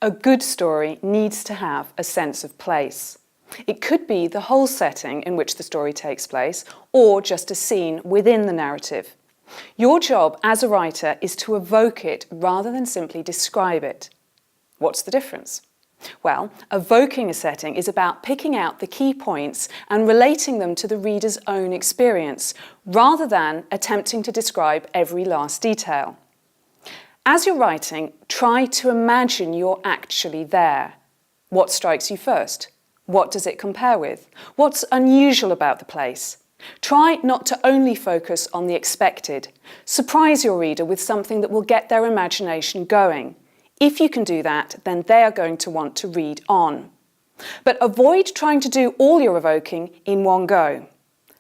A good story needs to have a sense of place. It could be the whole setting in which the story takes place, or just a scene within the narrative. Your job as a writer is to evoke it rather than simply describe it. What's the difference? Well, evoking a setting is about picking out the key points and relating them to the reader's own experience, rather than attempting to describe every last detail. As you're writing, try to imagine you're actually there. What strikes you first? What does it compare with? What's unusual about the place? Try not to only focus on the expected. Surprise your reader with something that will get their imagination going. If you can do that, then they are going to want to read on. But avoid trying to do all your evoking in one go.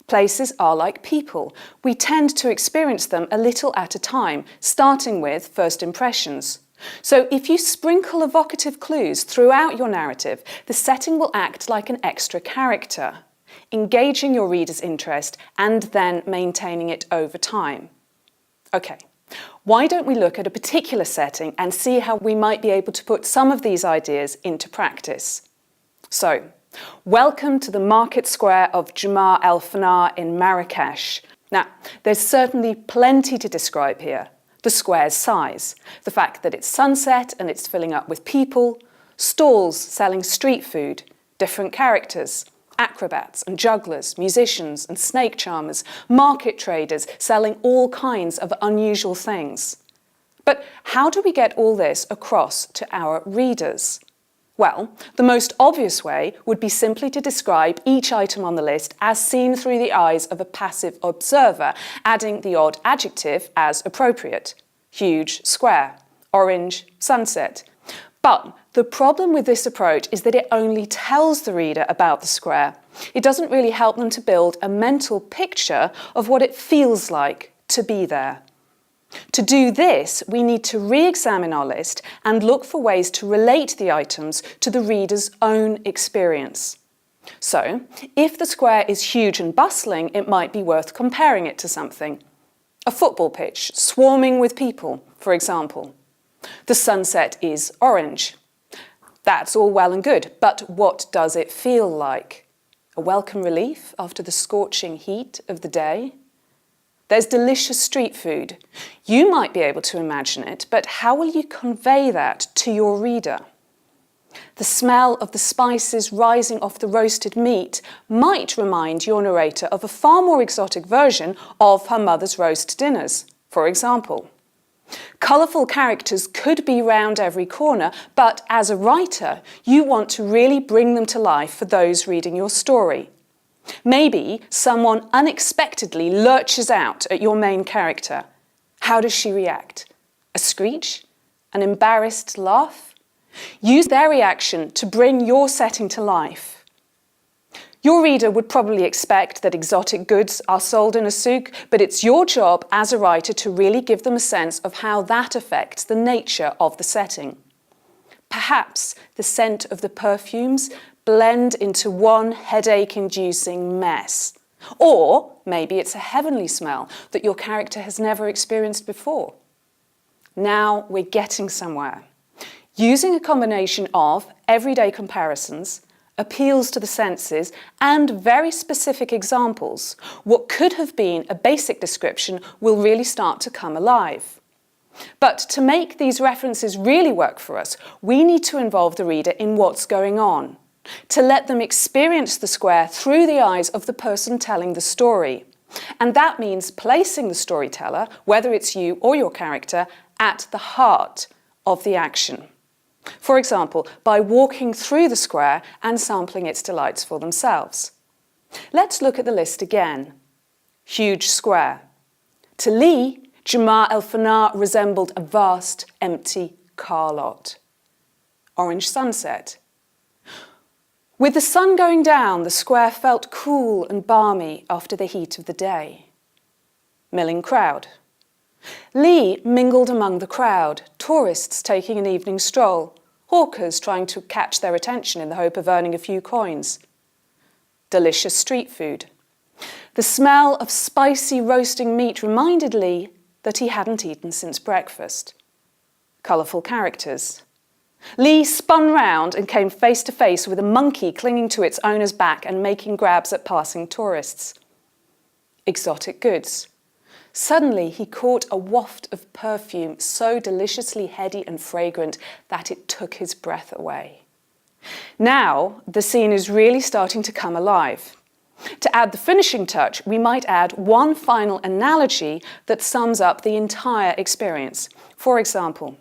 Places are like people. We tend to experience them a little at a time, starting with first impressions. So if you sprinkle evocative clues throughout your narrative, the setting will act like an extra character, engaging your reader's interest and then maintaining it over time. Okay, why don't we look at a particular setting and see how we might be able to put some of these ideas into practice? So, welcome to the market square of Juma el-Fanar in Marrakesh. Now, there's certainly plenty to describe here. The square's size, the fact that it's sunset and it's filling up with people, stalls selling street food, different characters, acrobats and jugglers, musicians and snake charmers, market traders selling all kinds of unusual things. But how do we get all this across to our readers? Well, the most obvious way would be simply to describe each item on the list as seen through the eyes of a passive observer, adding the odd adjective as appropriate. Huge square, orange sunset. But the problem with this approach is that it only tells the reader about the square. It doesn't really help them to build a mental picture of what it feels like to be there. To do this, we need to re-examine our list and look for ways to relate the items to the reader's own experience. So, if the square is huge and bustling, it might be worth comparing it to something. A football pitch swarming with people, for example. The sunset is orange. That's all well and good, but what does it feel like? A welcome relief after the scorching heat of the day? There's delicious street food. You might be able to imagine it, but how will you convey that to your reader? The smell of the spices rising off the roasted meat might remind your narrator of a far more exotic version of her mother's roast dinners, for example. Colourful characters could be round every corner, but as a writer, you want to really bring them to life for those reading your story. Maybe someone unexpectedly lurches out at your main character. How does she react? A screech? An embarrassed laugh? Use their reaction to bring your setting to life. Your reader would probably expect that exotic goods are sold in a souk, but it's your job as a writer to really give them a sense of how that affects the nature of the setting. Perhaps the scent of the perfumes blend into one headache-inducing mess. Or maybe it's a heavenly smell that your character has never experienced before. Now we're getting somewhere. Using a combination of everyday comparisons, appeals to the senses, and very specific examples, what could have been a basic description will really start to come alive. But to make these references really work for us, we need to involve the reader in what's going on, to let them experience the square through the eyes of the person telling the story. And that means placing the storyteller, whether it's you or your character, at the heart of the action. For example, by walking through the square and sampling its delights for themselves. Let's look at the list again. Huge square. To Lee, Juma el-Fanar resembled a vast, empty car lot. Orange sunset. With the sun going down, the square felt cool and balmy after the heat of the day. Milling crowd. Lee mingled among the crowd, tourists taking an evening stroll, hawkers trying to catch their attention in the hope of earning a few coins. Delicious street food. The smell of spicy roasting meat reminded Lee that he hadn't eaten since breakfast. Colourful characters. Lee spun round and came face to face with a monkey clinging to its owner's back and making grabs at passing tourists. Exotic goods. Suddenly he caught a waft of perfume so deliciously heady and fragrant that it took his breath away. Now the scene is really starting to come alive. To add the finishing touch, we might add one final analogy that sums up the entire experience. For example,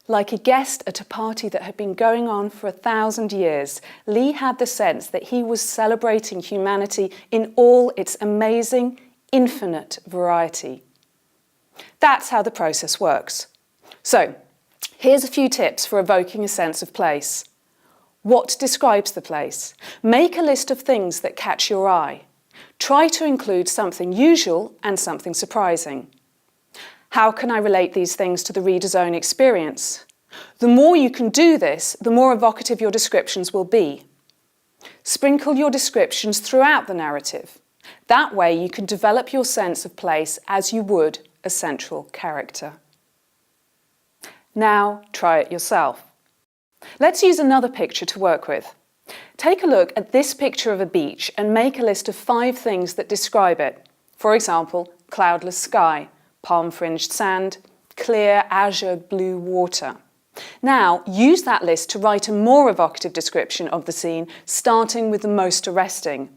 like a guest at a party that had been going on for 1,000 years, Lee had the sense that he was celebrating humanity in all its amazing, infinite variety. That's how the process works. So, here's a few tips for evoking a sense of place. What describes the place? Make a list of things that catch your eye. Try to include something usual and something surprising. How can I relate these things to the reader's own experience? The more you can do this, the more evocative your descriptions will be. Sprinkle your descriptions throughout the narrative. That way you can develop your sense of place as you would a central character. Now try it yourself. Let's use another picture to work with. Take a look at this picture of a beach and make a list of 5 things that describe it. For example, cloudless sky, palm-fringed sand, clear azure blue water. Now, use that list to write a more evocative description of the scene, starting with the most arresting.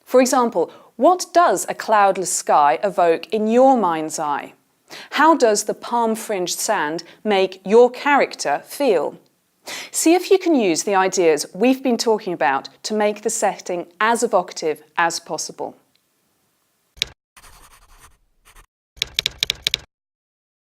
For example, what does a cloudless sky evoke in your mind's eye? How does the palm-fringed sand make your character feel? See if you can use the ideas we've been talking about to make the setting as evocative as possible.